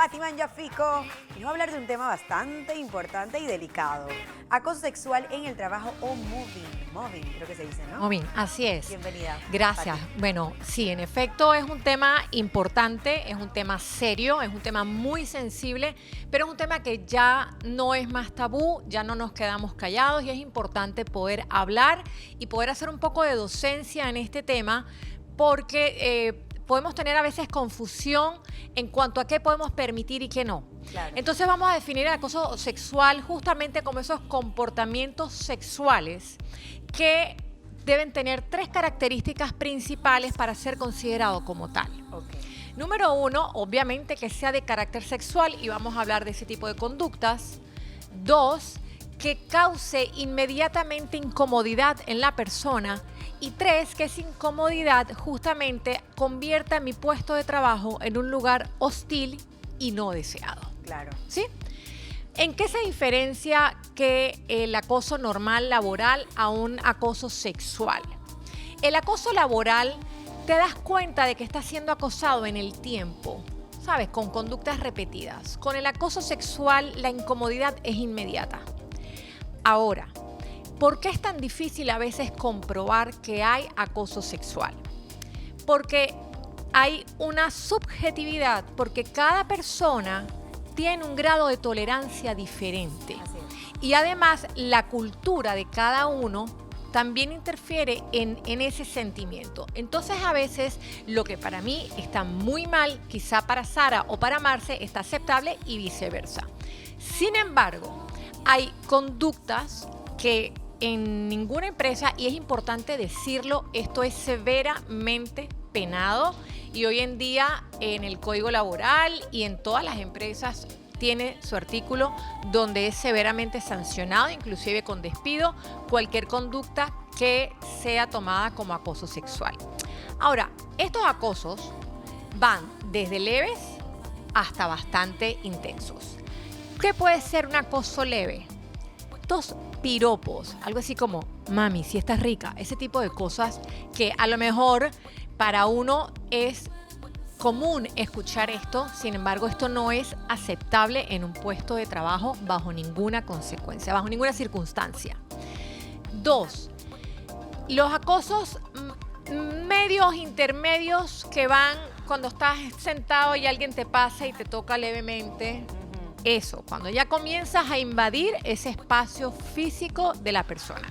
Fátima Yafico y nos va a hablar de un tema bastante importante y delicado. Acoso sexual en el trabajo o mobbing, creo que se dice, ¿no? Mobbing, así es. Bienvenida. Gracias. Fátima. Bueno, sí, en efecto es un tema importante, es un tema serio, es un tema muy sensible, pero es un tema que ya no es más tabú, ya no nos quedamos callados y es importante poder hablar y poder hacer un poco de docencia en este tema porque podemos tener a veces confusión en cuanto a qué podemos permitir y qué no. Claro. Entonces vamos a definir el acoso sexual justamente como esos comportamientos sexuales que deben tener 3 características principales para ser considerado como tal. Okay. Número 1, obviamente que sea de carácter sexual y vamos a hablar de ese tipo de conductas. 2, que cause inmediatamente incomodidad en la persona. Y 3, que esa incomodidad justamente convierta mi puesto de trabajo en un lugar hostil y no deseado. Claro. ¿Sí? ¿En qué se diferencia que el acoso normal laboral a un acoso sexual? El acoso laboral te das cuenta de que estás siendo acosado en el tiempo, ¿sabes? Con conductas repetidas. Con el acoso sexual la incomodidad es inmediata. Ahora, ¿por qué es tan difícil a veces comprobar que hay acoso sexual? Porque hay una subjetividad, porque cada persona tiene un grado de tolerancia diferente. Así es. Y además la cultura de cada uno también interfiere en ese sentimiento. Entonces a veces lo que para mí está muy mal, quizá para Sara o para Marce está aceptable y viceversa. Sin embargo, hay conductas que en ninguna empresa, y es importante decirlo, esto es severamente penado y hoy en día en el Código Laboral y en todas las empresas tiene su artículo donde es severamente sancionado, inclusive con despido, cualquier conducta que sea tomada como acoso sexual. Ahora, estos acosos van desde leves hasta bastante intensos. ¿Qué puede ser un acoso leve? Estos piropos, algo así como, mami, si estás rica, ese tipo de cosas que a lo mejor para uno es común escuchar esto, sin embargo, esto no es aceptable en un puesto de trabajo bajo ninguna consecuencia, bajo ninguna circunstancia. 2, los acosos medios, intermedios que van cuando estás sentado y alguien te pasa y te toca levemente. Eso, cuando ya comienzas a invadir ese espacio físico de la persona.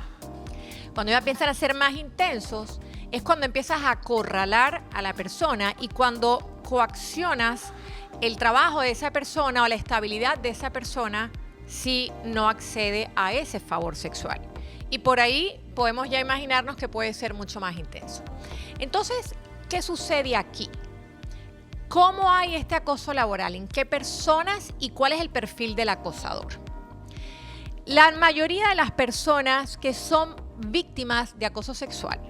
Cuando ya empiezan a ser más intensos, es cuando empiezas a acorralar a la persona y cuando coaccionas el trabajo de esa persona o la estabilidad de esa persona si no accede a ese favor sexual. Y por ahí podemos ya imaginarnos que puede ser mucho más intenso. Entonces, ¿qué sucede aquí? ¿Cómo hay este acoso laboral? ¿En qué personas y cuál es el perfil del acosador? La mayoría de las personas que son víctimas de acoso sexual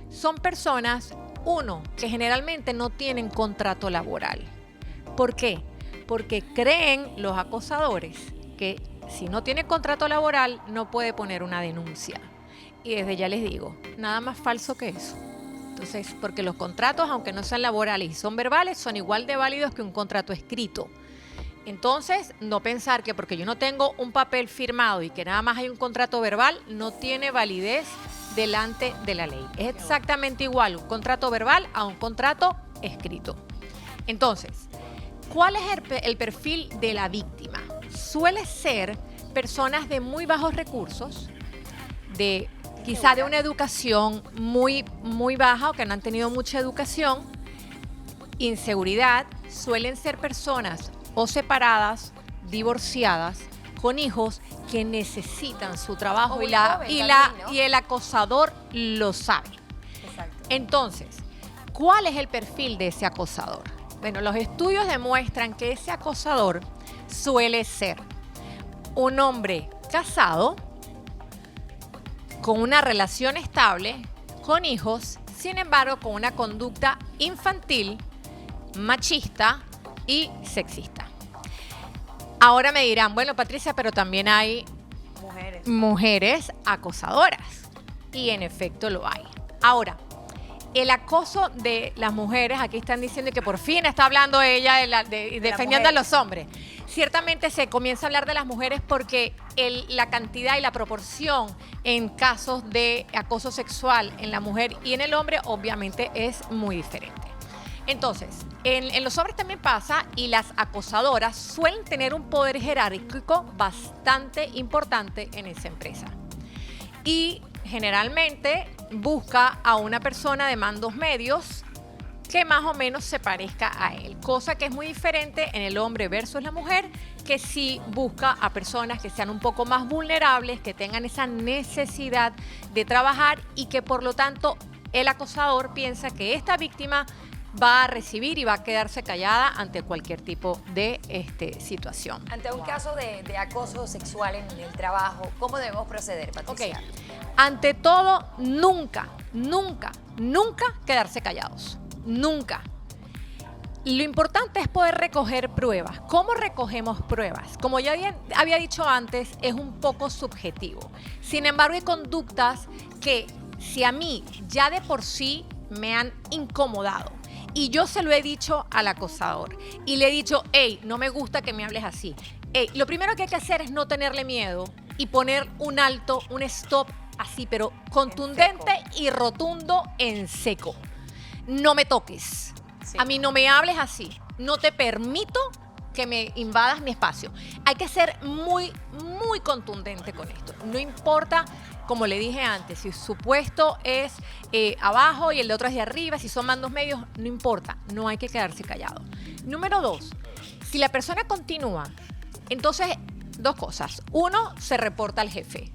son personas, uno, que generalmente no tienen contrato laboral. ¿Por qué? Porque creen los acosadores que si no tiene contrato laboral no puede poner una denuncia. Y desde ya les digo, nada más falso que eso. Entonces, porque los contratos, aunque no sean laborales y son verbales, son igual de válidos que un contrato escrito. Entonces, no pensar que porque yo no tengo un papel firmado y que nada más hay un contrato verbal, no tiene validez delante de la ley. Es exactamente igual un contrato verbal a un contrato escrito. Entonces, ¿cuál es el perfil de la víctima? Suele ser personas de muy bajos recursos, quizá de una educación muy baja o que no han tenido mucha educación, inseguridad, suelen ser personas o separadas, divorciadas, con hijos que necesitan su trabajo y el acosador lo sabe. Exacto. Entonces, ¿cuál es el perfil de ese acosador? Bueno, los estudios demuestran que ese acosador suele ser un hombre casado, con una relación estable, con hijos, sin embargo, con una conducta infantil, machista y sexista. Ahora me dirán, bueno, Patricia, pero también hay mujeres acosadoras. Y en efecto lo hay. Ahora, el acoso de las mujeres, aquí están diciendo que por fin está hablando ella defendiendo a los hombres. Ciertamente se comienza a hablar de las mujeres porque la cantidad y la proporción en casos de acoso sexual en la mujer y en el hombre obviamente es muy diferente. Entonces, en los hombres también pasa y las acosadoras suelen tener un poder jerárquico bastante importante en esa empresa. Y generalmente busca a una persona de mandos medios que más o menos se parezca a él, cosa que es muy diferente en el hombre versus la mujer, que sí busca a personas que sean un poco más vulnerables, que tengan esa necesidad de trabajar y que por lo tanto el acosador piensa que esta víctima va a recibir y va a quedarse callada ante cualquier tipo de situación. Ante un caso de acoso sexual en el trabajo, ¿cómo debemos proceder, Patricia? Ok. Ante todo, nunca, nunca, nunca quedarse callados. Nunca. Lo importante es poder recoger pruebas. ¿Cómo recogemos pruebas? Como ya había dicho antes, es un poco subjetivo. Sin embargo, hay conductas que si a mí ya de por sí me han incomodado y yo se lo he dicho al acosador y le he dicho, hey, no me gusta que me hables así. Hey, lo primero que hay que hacer es no tenerle miedo y poner un alto, un stop así, pero contundente y rotundo en seco. No me toques. Sí. A mí no me hables así. No te permito que me invadas mi espacio. Hay que ser muy, muy contundente con esto. No importa, como le dije antes, si su puesto es abajo y el de otro es de arriba, si son mandos medios, no importa. No hay que quedarse callado. Número 2, si la persona continúa, entonces, 2 cosas. 1, se reporta al jefe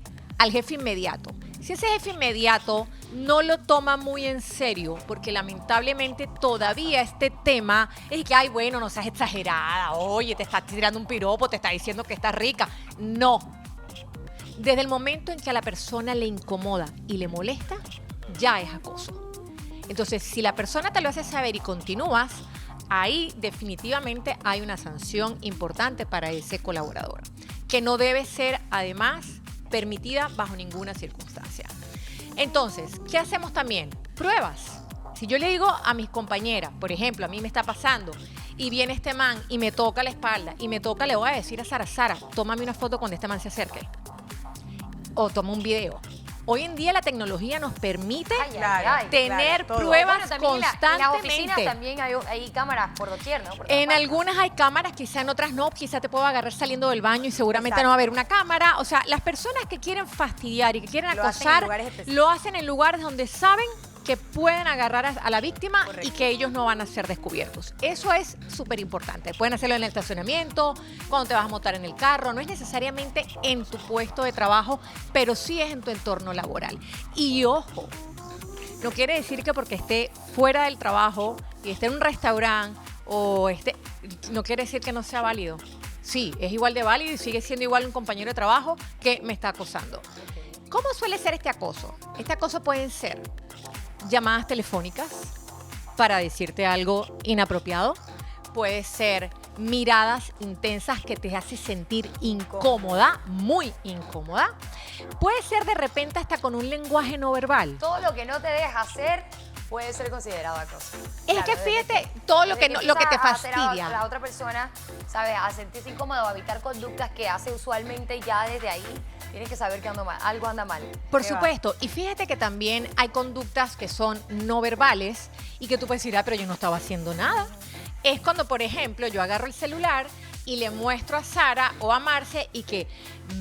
inmediato. Si ese jefe inmediato no lo toma muy en serio, porque lamentablemente todavía este tema es que, ay, bueno, no seas exagerada, oye, te está tirando un piropo, te está diciendo que estás rica. No. Desde el momento en que a la persona le incomoda y le molesta, ya es acoso. Entonces, si la persona te lo hace saber y continúas, ahí definitivamente hay una sanción importante para ese colaborador, que no debe ser, además, permitida bajo ninguna circunstancia. Entonces, ¿qué hacemos también? Pruebas. Si yo le digo a mis compañeras, por ejemplo, a mí me está pasando y viene este man y me toca la espalda y me toca, le voy a decir a Sara, tómame una foto cuando este man se acerque. O toma un video. Hoy en día la tecnología nos permite tener pruebas constantemente. En las oficinas también hay cámaras por doquier, ¿no? En algunas hay cámaras, quizá en otras no. Quizá te puedo agarrar saliendo del baño y seguramente no va a haber una cámara. O sea, las personas que quieren fastidiar y que quieren acosar, lo hacen en lugares donde saben que pueden agarrar a la víctima. Correcto. Y que ellos no van a ser descubiertos. Eso es súper importante. Pueden hacerlo en el estacionamiento, cuando te vas a montar en el carro. No es necesariamente en tu puesto de trabajo, pero sí es en tu entorno laboral. Y ojo, no quiere decir que porque esté fuera del trabajo y esté en un restaurante no quiere decir que no sea válido. Sí, es igual de válido y sigue siendo igual un compañero de trabajo que me está acosando. ¿Cómo suele ser este acoso? Este acoso pueden ser llamadas telefónicas para decirte algo inapropiado. Puede ser miradas intensas que te hace sentir incómoda, muy incómoda. Puede ser de repente hasta con un lenguaje no verbal. Todo lo que no te deja hacer puede ser considerado acoso. Es que fíjate, todo lo que te fastidia. A la otra persona, ¿sabes? A sentirse incómodo, a evitar conductas que hace usualmente, ya desde ahí tienes que saber que algo anda mal. Por supuesto. Y fíjate que también hay conductas que son no verbales y que tú puedes decir, pero yo no estaba haciendo nada. Es cuando, por ejemplo, yo agarro el celular y le muestro a Sara o a Marce y que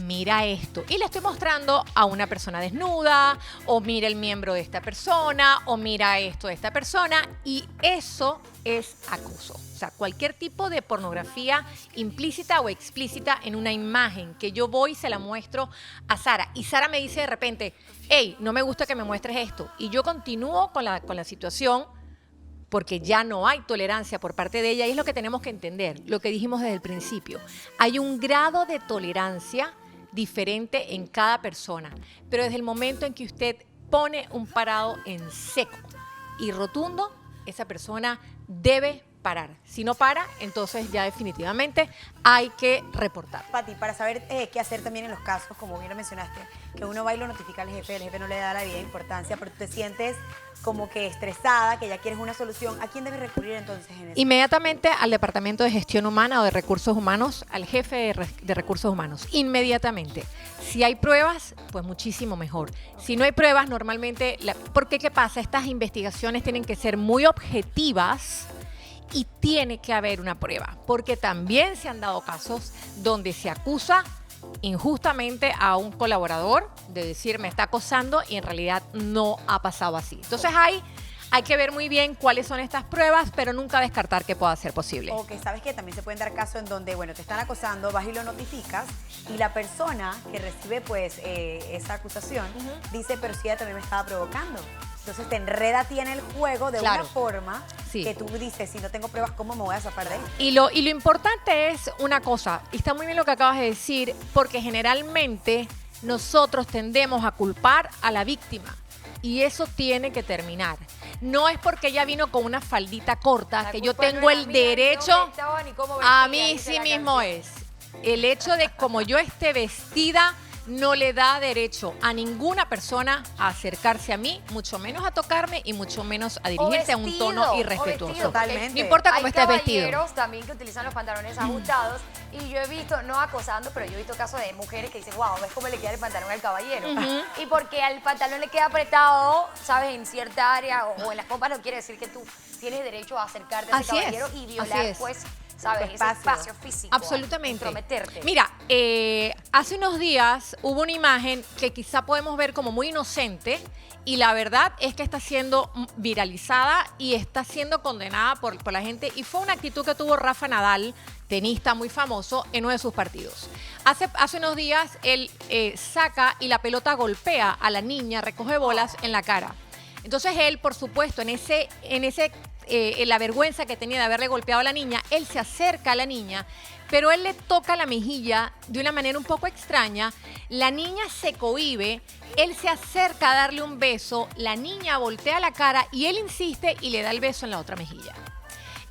mira esto. Y le estoy mostrando a una persona desnuda, o mira el miembro de esta persona, o mira esto de esta persona. Y eso es acoso. O sea, cualquier tipo de pornografía implícita o explícita en una imagen que yo voy y se la muestro a Sara. Y Sara me dice de repente, hey, no me gusta que me muestres esto. Y yo continúo con la situación, porque ya no hay tolerancia por parte de ella, y es lo que tenemos que entender, lo que dijimos desde el principio. Hay un grado de tolerancia diferente en cada persona, pero desde el momento en que usted pone un parado en seco y rotundo, esa persona debe parar. Si no para, entonces ya definitivamente hay que reportar. Pati, para saber qué hacer también en los casos, como bien lo mencionaste, que uno va y lo notifica al jefe, el jefe no le da la debida importancia, pero tú te sientes como que estresada, que ya quieres una solución, ¿a quién debes recurrir entonces en eso? Inmediatamente al Departamento de Gestión Humana o de Recursos Humanos, al jefe de Recursos Humanos. Inmediatamente. Si hay pruebas, pues muchísimo mejor. Si no hay pruebas, normalmente, porque ¿qué pasa? Estas investigaciones tienen que ser muy objetivas y tiene que haber una prueba, porque también se han dado casos donde se acusa injustamente a un colaborador de decir me está acosando y en realidad no ha pasado así. Entonces hay que ver muy bien cuáles son estas pruebas, pero nunca descartar que pueda ser posible. O que sabes que también se pueden dar casos en donde, bueno, te están acosando, vas y lo notificas y la persona que recibe pues esa acusación dice, pero si ella también me estaba provocando. Entonces te enreda a ti en el juego de Claro. una forma Sí. que tú dices, si no tengo pruebas, ¿cómo me voy a zafar de él? Y lo importante es una cosa, y está muy bien lo que acabas de decir, porque generalmente nosotros tendemos a culpar a la víctima. Y eso tiene que terminar. No es porque ella vino con una faldita corta La que yo culpa no tengo era el mía, derecho. no me estaba ni cómo vestía, A mí dice sí la mismo canción. es. El hecho de como yo esté vestida no le da derecho a ninguna persona a acercarse a mí, mucho menos a tocarme y mucho menos a dirigirse a un tono irrespetuoso. Totalmente. No importa cómo hay estés vestido. caballeros también que utilizan los pantalones ajustados y yo he visto, no acosando, pero yo he visto casos de mujeres que dicen, wow, ¿ves cómo le queda el pantalón al caballero? Y porque al pantalón le queda apretado, ¿sabes? En cierta área o en las pompas no quiere decir que tú tienes derecho a acercarte a ese Así es, caballero y violar, así es. pues, ¿sabes? Tu Ese espacio. espacio físico. Absolutamente. Comprometerte. Mira, hace unos días hubo una imagen que quizá podemos ver como muy inocente y la verdad es que está siendo viralizada y está siendo condenada por la gente y fue una actitud que tuvo Rafa Nadal, tenista muy famoso, en uno de sus partidos. Hace unos días él saca y la pelota golpea a la niña, recoge bolas en la cara. Entonces él, por supuesto, en la vergüenza que tenía de haberle golpeado a la niña, él se acerca a la niña, pero él le toca la mejilla de una manera un poco extraña. La niña se cohíbe, él se acerca a darle un beso, la niña voltea la cara y él insiste y le da el beso en la otra mejilla.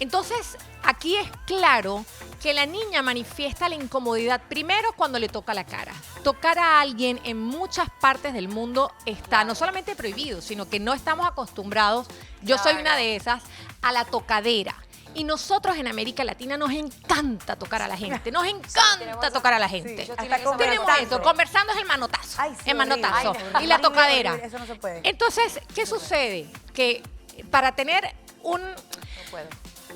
Entonces, aquí es claro que la niña manifiesta la incomodidad primero cuando le toca la cara. Tocar a alguien en muchas partes del mundo está no solamente prohibido, sino que no estamos acostumbrados, yo soy una de esas, a la tocadera. Y nosotros en América Latina nos encanta tocar a la gente, nos encanta tenemos tocar a la sí, gente. yo Hasta tengo esa Tenemos conversando. eso, conversando es el manotazo, Ay, sí, el horrible. manotazo Ay, no, y la horrible, tocadera. horrible, eso no se puede. Entonces, ¿qué sucede? Que para tener No puedo.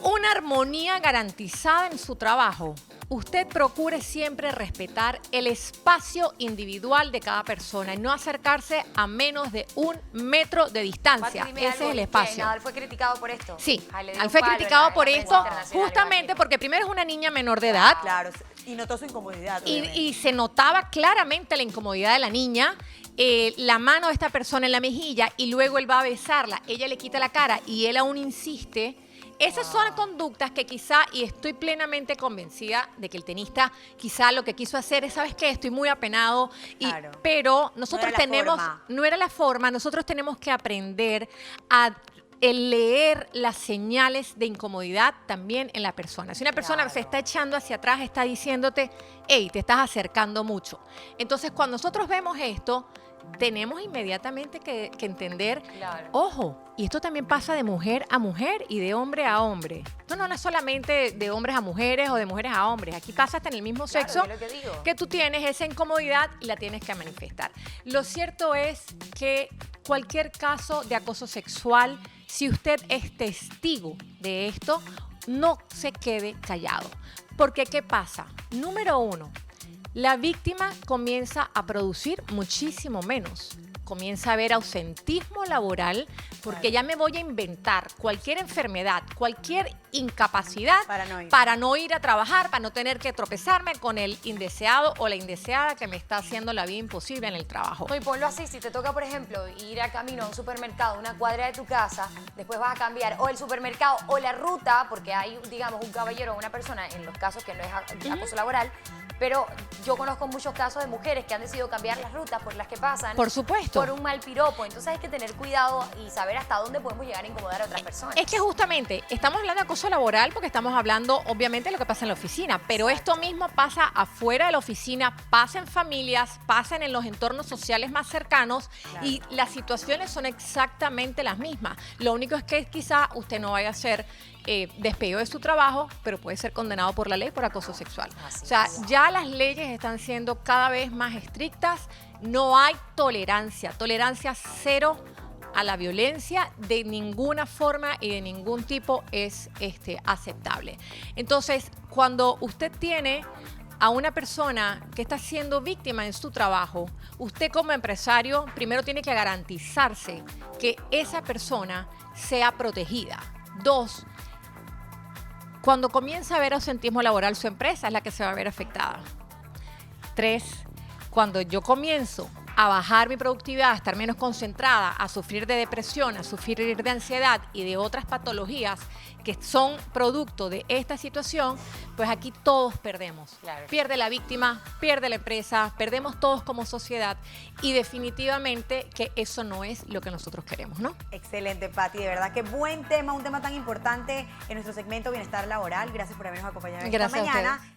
una armonía garantizada en su trabajo, usted procure siempre respetar el espacio individual de cada persona y no acercarse a menos de 1 metro de distancia. Pati, dime Ese algo, es el que espacio. Nadal fue criticado por esto. Sí, Ay, le dio Al un fue palo en criticado la por prensa esto internacional, justamente imagínate. porque primero es una niña menor de edad Claro, y notó su incomodidad. obviamente. y se notaba claramente la incomodidad de la niña, la mano de esta persona en la mejilla y luego él va a besarla, ella le quita la cara y él aún insiste. Esas son conductas que quizá, y estoy plenamente convencida de que el tenista quizá lo que quiso hacer es, ¿sabes qué? Estoy muy apenado, Claro. pero nosotros No era la tenemos, forma. no era la forma, nosotros tenemos que aprender a leer las señales de incomodidad también en la persona. Si una persona se está echando hacia atrás, está diciéndote, hey, te estás acercando mucho. Entonces, cuando nosotros vemos esto, tenemos inmediatamente que entender, Claro. ojo, y esto también pasa de mujer a mujer y de hombre a hombre. No es solamente de hombres a mujeres o de mujeres a hombres. Aquí pasa hasta en el mismo Claro, sexo es lo que digo. que tú tienes esa incomodidad y la tienes que manifestar. Lo cierto es que cualquier caso de acoso sexual, si usted es testigo de esto, no se quede callado. Porque, ¿qué pasa? Número 1, la víctima comienza a producir muchísimo menos. Comienza a haber ausentismo laboral porque ya me voy a inventar cualquier enfermedad, cualquier incapacidad para no ir a trabajar, para no tener que tropezarme con el indeseado o la indeseada que me está haciendo la vida imposible en el trabajo. No, y ponlo así, si te toca, por ejemplo, ir a camino a un supermercado, una cuadra de tu casa, después vas a cambiar o el supermercado o la ruta, porque hay, digamos, un caballero o una persona, en los casos que no es acoso laboral, pero yo conozco muchos casos de mujeres que han decidido cambiar las rutas por las que pasan. Por supuesto. Por un mal piropo. Entonces hay que tener cuidado y saber saber hasta dónde podemos llegar a incomodar a otras personas. Es que justamente estamos hablando de acoso laboral porque estamos hablando obviamente de lo que pasa en la oficina, pero esto mismo pasa afuera de la oficina, pasa en familias, pasa en los entornos sociales más cercanos y las situaciones son exactamente las mismas. Lo único es que quizá usted no vaya a ser despedido de su trabajo, pero puede ser condenado por la ley por acoso sexual. O sea, ya las leyes están siendo cada vez más estrictas, no hay tolerancia cero a la violencia de ninguna forma y de ningún tipo es aceptable. Entonces, cuando usted tiene a una persona que está siendo víctima en su trabajo, usted como empresario primero tiene que garantizarse que esa persona sea protegida. 2, cuando comienza a haber ausentismo laboral, su empresa es la que se va a ver afectada. 3, cuando yo comienzo a bajar mi productividad, a estar menos concentrada, a sufrir de depresión, a sufrir de ansiedad y de otras patologías que son producto de esta situación, pues aquí todos perdemos. Claro. Pierde la víctima, pierde la empresa, perdemos todos como sociedad y definitivamente que eso no es lo que nosotros queremos, ¿no? Excelente, Pati, de verdad que buen tema, un tema tan importante en nuestro segmento Bienestar Laboral. Gracias por habernos acompañado esta Gracias a mañana. ustedes.